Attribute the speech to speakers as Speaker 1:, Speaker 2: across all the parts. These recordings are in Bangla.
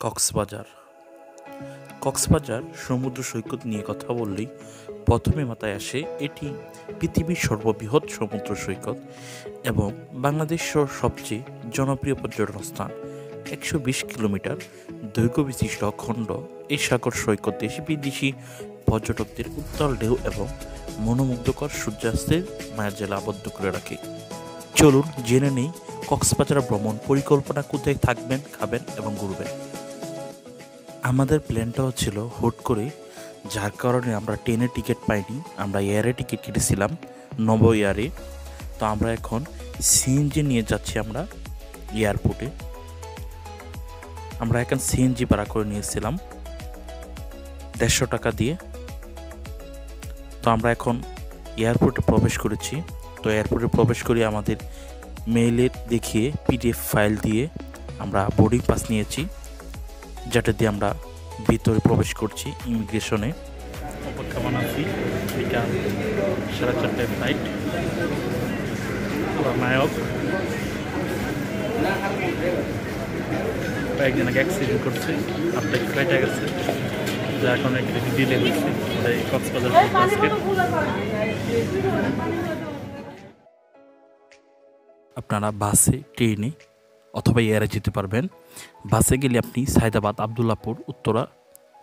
Speaker 1: কক্সবাজার কক্সবাজার সমুদ্র সৈকত নিয়ে কথা বললেই প্রথমে মাথায় আসে এটি পৃথিবীর সর্ববৃহৎ সমুদ্র সৈকত এবং বাংলাদেশের সবচেয়ে জনপ্রিয় পর্যটন স্থান। 120 কিলোমিটার দৈর্ঘ্য বিশিষ্ট অখণ্ড এই সাগর সৈকত দেশি বিদেশি পর্যটকদের উত্তাল ঢেউ এবং মনোমুগ্ধকর সূর্যাস্তের মায়াজালে আবদ্ধ করে রাখে। চলুন জেনে নেই কক্সবাজার ভ্রমণ পরিকল্পনা, কোথায় থাকবেন, খাবেন এবং ঘুরবেন। আমাদের প্ল্যানটাও ছিল হুট করে, যার কারণে আমরা ট্রেনের টিকিট পাইনি, আমরা এয়ারে টিকিট কেটেছিলাম, নব এয়ারে। তো আমরা এখন সিএনজি নিয়ে যাচ্ছি আমরা এয়ারপোর্টে। আমরা এখন সিএনজি ভাড়া করে নিয়েছিলাম 150 টাকা দিয়ে। তো আমরা এখন এয়ারপোর্টে প্রবেশ করেছি। তো এয়ারপোর্টে প্রবেশ করে আমাদের মেইলে দেখিয়ে পিডিএফ ফাইল দিয়ে আমরা বোর্ডিং পাস নিয়েছি, যেটা দিয়ে আমরা ভিতরে প্রবেশ করছি ইমিগ্রেশনে। অপেক্ষা বানাচ্ছি বিকাল 4:30 ফ্লাইট। নায়ক কয়েকদিন আগে অ্যাক্সিডেন্ট করছে, আপনার ফ্লাইটে গেছে, যা এখন একটু ডিলে হয়েছে। কক্সবাজার আপনারা বাসে, ট্রেনে অথবা এয়ারে যেতে পারবেন। বাসে গেলে আপনি সায়দাবাদ, আবদুল্লাপুর, উত্তরা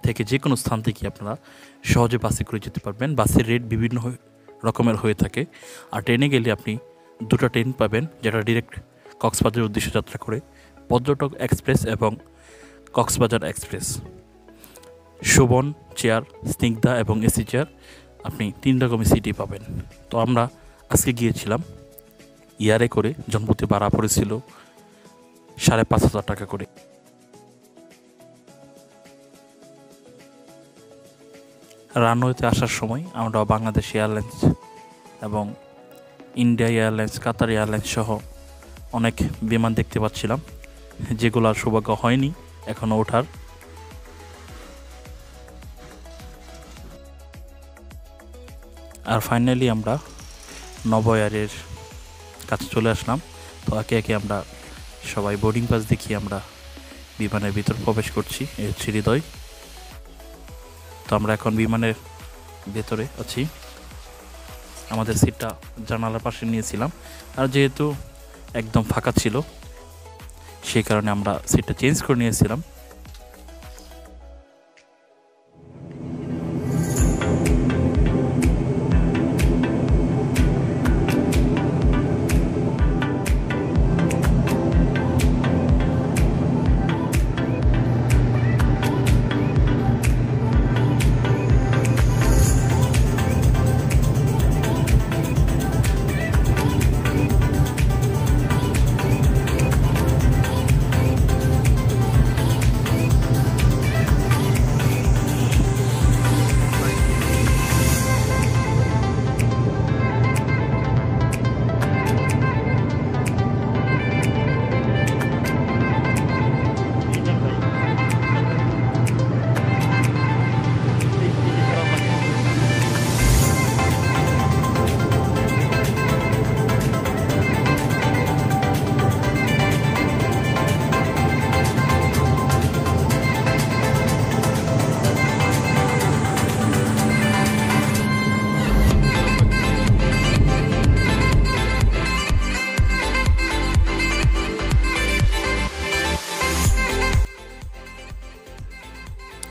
Speaker 1: থেকে যে কোনো স্থান থেকে আপনারা সহজে বাসে করে যেতে পারবেন। বাসের রেট বিভিন্ন রকমের হয়ে থাকে। আর ট্রেনে গেলে আপনি দুটো ট্রেন পাবেন, যেটা ডিরেক্ট কক্সবাজারের উদ্দেশ্যে যাত্রা করে, পর্যটক এক্সপ্রেস এবং কক্সবাজার এক্সপ্রেস। শোভন চেয়ার, স্নিগ্ধা এবং এসি চেয়ার, আপনি 3 রকমের সিটি পাবেন। তো আমরা আজকে গিয়েছিলাম এয়ারে করে, জনপ্রতি ভাড়া পড়েছিল 5,500 টাকা করে। রানওয়েতে আসার সময় আমরা বাংলাদেশ এয়ারলাইন্স এবং ইন্ডিয়া এয়ারলাইন্স, কাতার এয়ারলাইন্স সহ অনেক বিমান দেখতে পাচ্ছিলাম, যেগুলোর সৌভাগ্য হয়নি এখনও ওঠার। আর ফাইনালি আমরা নব এয়ারের কাছে চলে আসলাম। তো একে একে আমরা সবাই বোর্ডিং পাস দেখিয়ে আমরা বিমানের ভিতর প্রবেশ করছি। এই হচ্ছে হৃদয়। তো আমরা এখন বিমানের ভেতরে আছি। আমাদের সিটটা জানালার পাশে নিয়েছিলাম, আর যেহেতু একদম ফাঁকা ছিল সেই কারণে আমরা সিটটা চেঞ্জ করে নিয়েছিলাম।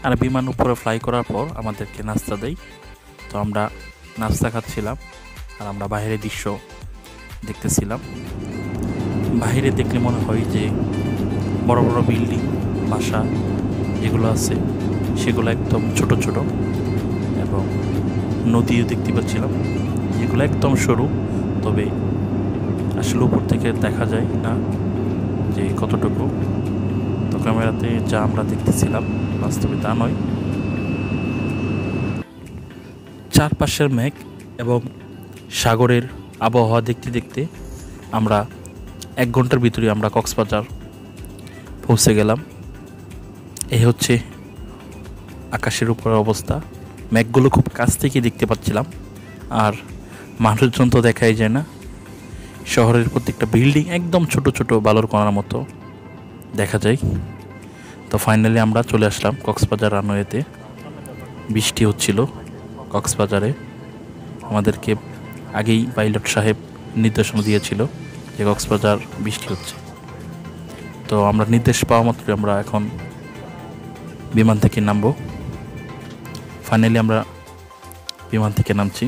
Speaker 1: আর বিমান উপরে ফ্লাই করার পর আমাদেরকে নাস্তা দেয়। তো আমরা নাস্তা খাচ্ছিলাম আর আমরা বাইরের দৃশ্য দেখতেছিলাম। বাইরে দেখলে মনে হয় যে বড় বড় বিল্ডিং, বাসা যেগুলো আছে সেগুলো একদম ছোট ছোট, এবং নদীও দেখতে পাচ্ছিলাম যেগুলো একদম সরু। তবে আসলে উপর থেকে দেখা যায় না যে কতটুকু। তো ক্যামেরাতে যা আমরা দেখতেছিলাম বাস্তবে তা নয়। চারপাশের মেঘ এবং সাগরের আবহাওয়া দেখতে দেখতে আমরা 1 ঘন্টার ভিতরে আমরা কক্সবাজার পৌঁছে গেলাম। এই হচ্ছে আকাশের উপরের অবস্থা। মেঘগুলো খুব কাছ থেকে দেখতে পাচ্ছিলাম, আর মানুষজন তো দেখাই যায় না। শহরের প্রত্যেকটা বিল্ডিং একদম ছোট ছোট বালুর কণার মতো দেখা যায়। তো তো ফাইনালি আমরা চলে আসলাম কক্সবাজার রানওয়েতে। বৃষ্টি হচ্ছিল কক্সবাজারে, আমাদেরকে আগেই পাইলট সাহেব নির্দেশনা দিয়েছিল যে কক্সবাজার বৃষ্টি হচ্ছে। তো আমরা নির্দেশ পাওয়া মাত্রই আমরা এখন বিমান থেকে নামবো। ফাইনালি আমরা বিমান থেকে নামছি।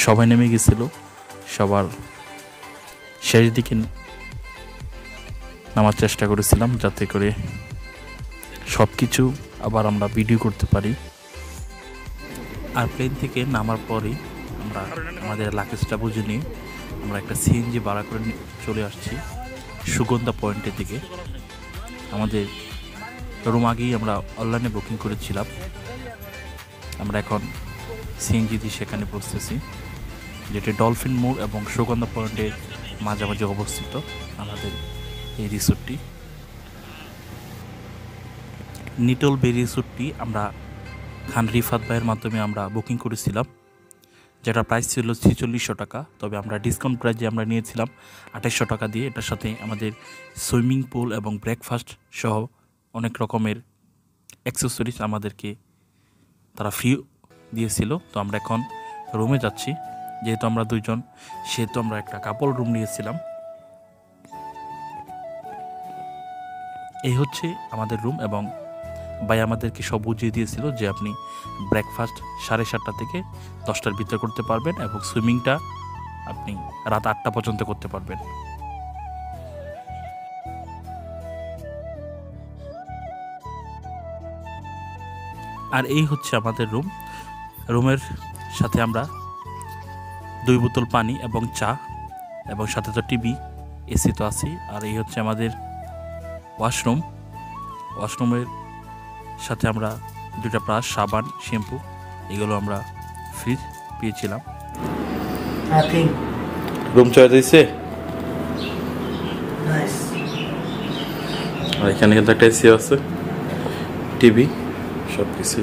Speaker 1: সবাই নেমে গেছিল, সবার শেষ দিকে নামার চেষ্টা করেছিলাম যাতে করে সব কিছু আবার আমরা ভিডিও করতে পারি। আর প্লেন থেকে নামার পরেই আমরা আমাদের লাগেজটা বুঝে নিয়ে আমরা একটা সিএনজি ভাড়া করে চলে আসছি সুগন্ধা পয়েন্টের দিকে। আমাদের রুম আগেই আমরা অনলাইনে বুকিং করেছিলাম। আমরা এখন সিএনজি দিয়ে সেখানে পৌঁছেছি, যেটি ডলফিন মোড় এবং সুগন্ধা পয়েন্টের মাঝামাঝি অবস্থিত আমাদের এই রিসোর্টটি। নিটল বে রিসোর্টটি আমরা খান রিফাত ভাইয়ের মাধ্যমে আমরা বুকিং করেছিলাম, যেটা প্রাইস ছিল 4600 টাকা। তবে আমরা ডিসকাউন্ট প্রাইজে আমরা নিয়েছিলাম 2800 টাকা দিয়ে। এটার সাথে আমাদের সুইমিং পুল এবং ব্রেকফাস্ট সহ অনেক রকমের অ্যাক্সেসরিজ আমাদেরকে তারা ফ্রি দিয়েছিল। তো আমরা এখন রুমে যাচ্ছি, যেহেতু আমরা দুইজন সেহেতু আমরা একটা কাপল রুম নিয়েছিলাম। এই হচ্ছে আমাদের রুম, এবং ভাই আমাদেরকে সব বুঝিয়ে দিয়েছিল যে আপনি ব্রেকফাস্ট 7:30 থেকে 10টার ভিতরে করতে পারবেন এবং সুইমিংটা আপনি রাত 8টা পর্যন্ত করতে পারবেন। আর এই হচ্ছে আমাদের রুম। রুমের সাথে আমরা 2 বোতল পানি এবং চা এবং সাথে তো টিভি, এসি তো আছেই। আর এই হচ্ছে আমাদের ওয়াশরুম। ওয়াশরুমের সাথে আমরা 2টা ব্রাশ, সাবান, শ্যাম্পু এগুলো আমরা ফ্রি পেয়েছিলাম। রুম চয়েস হয়েছে। আর এখানে কিন্তু একটা এসি আছে, টিভি, সব কিছু।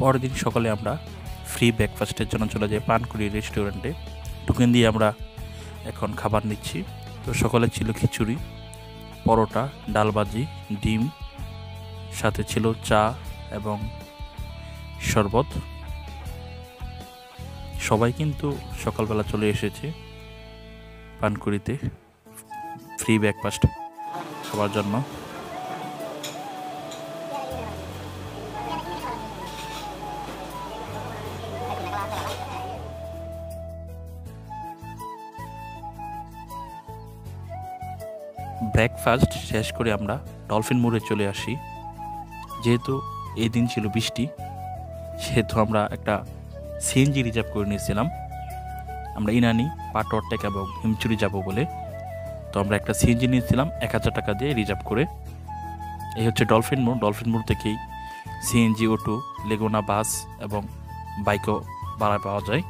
Speaker 1: পরের দিন সকালে আমরা ফ্রি ব্রেকফাস্টের জন্য চলে যাই পানকুড়ি রেস্টুরেন্টে। টোকেন দিয়ে আমরা এখন খাবার নিচ্ছি। তো সকালে ছিল খিচুড়ি, পরোটা, ডাল ভাজি, ডিম, সাথে ছিল চা এবং শরবত। সবাই কিন্তু সকালবেলা চলে এসেছে পানকুড়িতে ফ্রি ব্রেকফাস্ট খাওয়ার জন্য। ব্রেকফাস্ট শেষ করে আমরা ডলফিন মোড়ে চলে আসি। যেহেতু এই দিন ছিল বৃষ্টি, সেহেতু আমরা একটা সিএনজি রিজার্ভ করে নিয়েছিলাম। আমরা ইনানি, পাটওয়ারটেক এবং হিমচুরি যাব বলে। তো আমরা একটা সিএনজি নিয়েছিলাম 1000 টাকা দিয়ে রিজার্ভ করে। এই হচ্ছে ডলফিন মোড়। ডলফিন মোড় থেকেই সিএনজি, অটো, লেগুনা বাস এবং বাইকও ভাড়া পাওয়া যায়।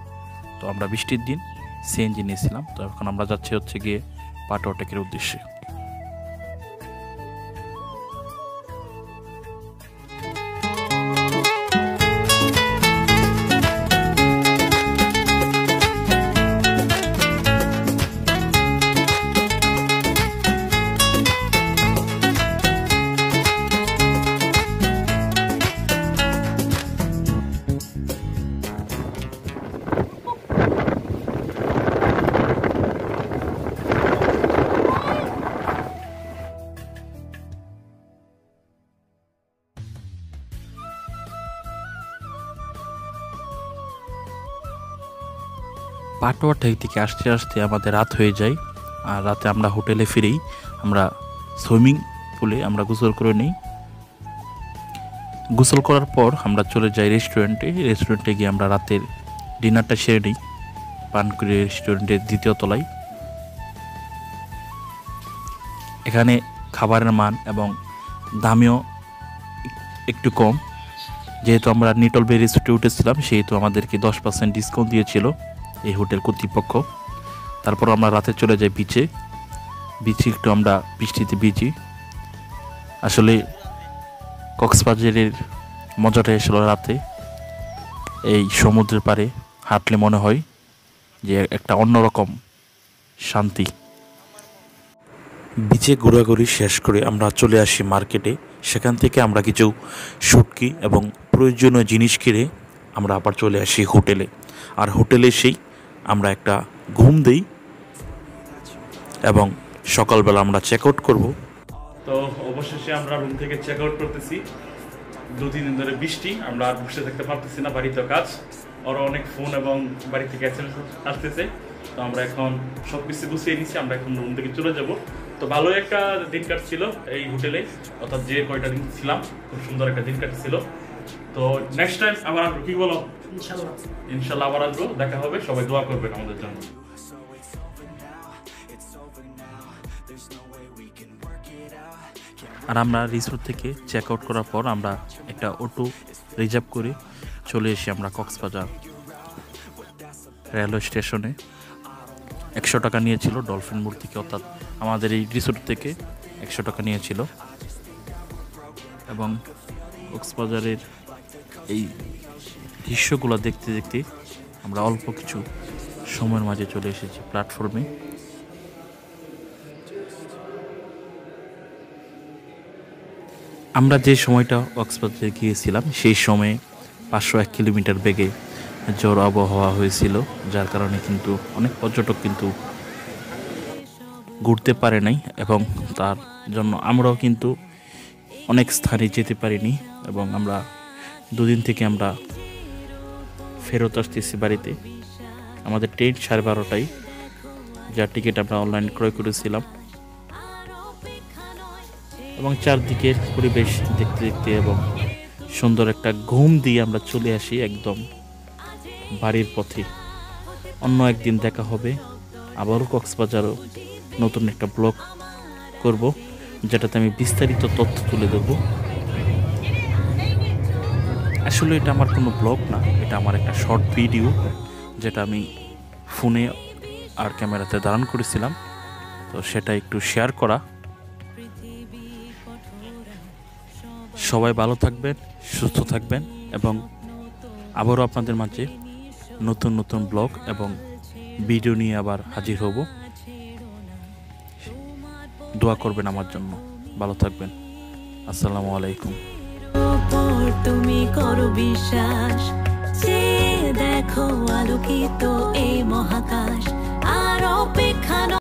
Speaker 1: তো আমরা বৃষ্টির দিন সিএনজি নিয়েছিলাম। তো এখন আমরা যাচ্ছি হচ্ছে গিয়ে পাটওয়ারটেকের উদ্দেশ্যে। পাটওয়ারটেক থেকে আসতে আসতে আমাদের রাত হয়ে যায়। আর রাতে আমরা হোটেলে ফিরেই আমরা সুইমিং পুলে আমরা গোসল করে নিই। গোসল করার পর আমরা চলে যাই রেস্টুরেন্টে গিয়ে আমরা রাতের ডিনারটা সেরে নিই পানকুড়ি রেস্টুরেন্টের 2য় তলায়। এখানে খাবারের মান এবং দামেও একটু কম। যেহেতু আমরা নিটল বে রিসোর্টে উঠেছিলাম, সেহেতু আমাদেরকে 10% ডিসকাউন্ট দিয়েছিল। এই হোটেল কর্তৃপক্ষ। তারপর আমরা রাতে চলে যাই বিচে একটু আমরা বৃষ্টিতে ভিজি। আসলে কক্সবাজারের মজাটা আসলে রাতে এই সমুদ্রের পাড়ে হাঁটলে মনে হয় যে একটা অন্যরকম শান্তি। বিচে ঘোরাঘুরি শেষ করে আমরা চলে আসি মার্কেটে। সেখান থেকে আমরা কিছু শুটকি এবং প্রয়োজনীয় জিনিস কিনে আমরা আবার চলে আসি হোটেলে। আর হোটেলে এসেই আমরা একটা ঘুম দিই এবং সকালবেলা আমরা চেক আউট করবো। তো অবশেষে আমরা রুম থেকে চেক আউট করতেছি। 2-3 দিন ধরে বৃষ্টি, আমরা আর বসে থাকতে পারতেছি না, বাড়িতে কাজ, ওরা অনেক ফোন এবং বাড়ি থেকে এসএমএস আসতেছে। তো আমরা এখন সব কিছু গুছিয়ে নিচ্ছি, আমরা এখন রুম থেকে চলে যাব। তো ভালোই একটা দিন কাটছিল এই হোটেলে, অর্থাৎ যে কয়টা দিন ছিলাম খুব সুন্দর একটা দিন কাটছিল। তো নেক্সট টাইম আবার আসবো, কি বলো? ইনশাল্লাহ আবার আসবো, দেখা হবে। সবাই দোয়া করবেন আমাদের জন্য। আর আমরা রিসোর্ট থেকে চেক আউট করার পর আমরা একটা অটো রিজার্ভ করে চলে এসে আমরা কক্সবাজার রেলওয়ে স্টেশনে। 100 টাকা নিয়েছিল ডলফিন মোড় থেকে, অর্থাৎ আমাদের এই রিসোর্ট থেকে 100 টাকা নিয়েছিল। এবং কক্সবাজারের এই দৃশ্যগুলো দেখতে দেখতে আমরা অল্প কিছু সময়ের মাঝে চলে এসেছি প্ল্যাটফর্মে। আমরা যে সময়টা কক্সবাজারে গিয়েছিলাম সেই সময়ে 501 কিলোমিটার বেগে ঝড় আবহাওয়া হয়েছিল, যার কারণে কিন্তু অনেক পর্যটক কিন্তু ঘুরতে পারে নাই এবং তার জন্য আমরাও কিন্তু অনেক স্থানে যেতে পারিনি। এবং আমরা 2 দিন থেকে আমরা ফেরত আসতেছি বাড়িতে। আমাদের ট্রেন 12:30টায়, যার টিকিট আমরা অনলাইন ক্রয় করেছিলাম। এবং চারদিকের পরিবেশ দেখতে দেখতে এবং সুন্দর একটা ঘুম দিয়ে আমরা চলে আসি একদম বাড়ির পথে। অন্য একদিন দেখা হবে, আবারও কক্সবাজারও নতুন একটা ব্লগ করব, যেটাতে আমি বিস্তারিত তথ্য তুলে দেব। আসলে এটা আমার কোনো ব্লগ না, এটা আমার একটা শর্ট ভিডিও, যেটা আমি ফোনে আর ক্যামেরাতে ধারণ করেছিলাম। তো সেটা একটু শেয়ার করা। সবাই ভালো থাকবেন, সুস্থ থাকবেন এবং আবারও আপনাদের মাঝে নতুন নতুন ব্লগ এবং ভিডিও নিয়ে আবার হাজির হব। দোয়া করবেন আমার জন্য। ভালো থাকবেন। আসসালামু আলাইকুম।
Speaker 2: তুমি করো বিশ্বাস, যে দেখো আলোকিত এই মহা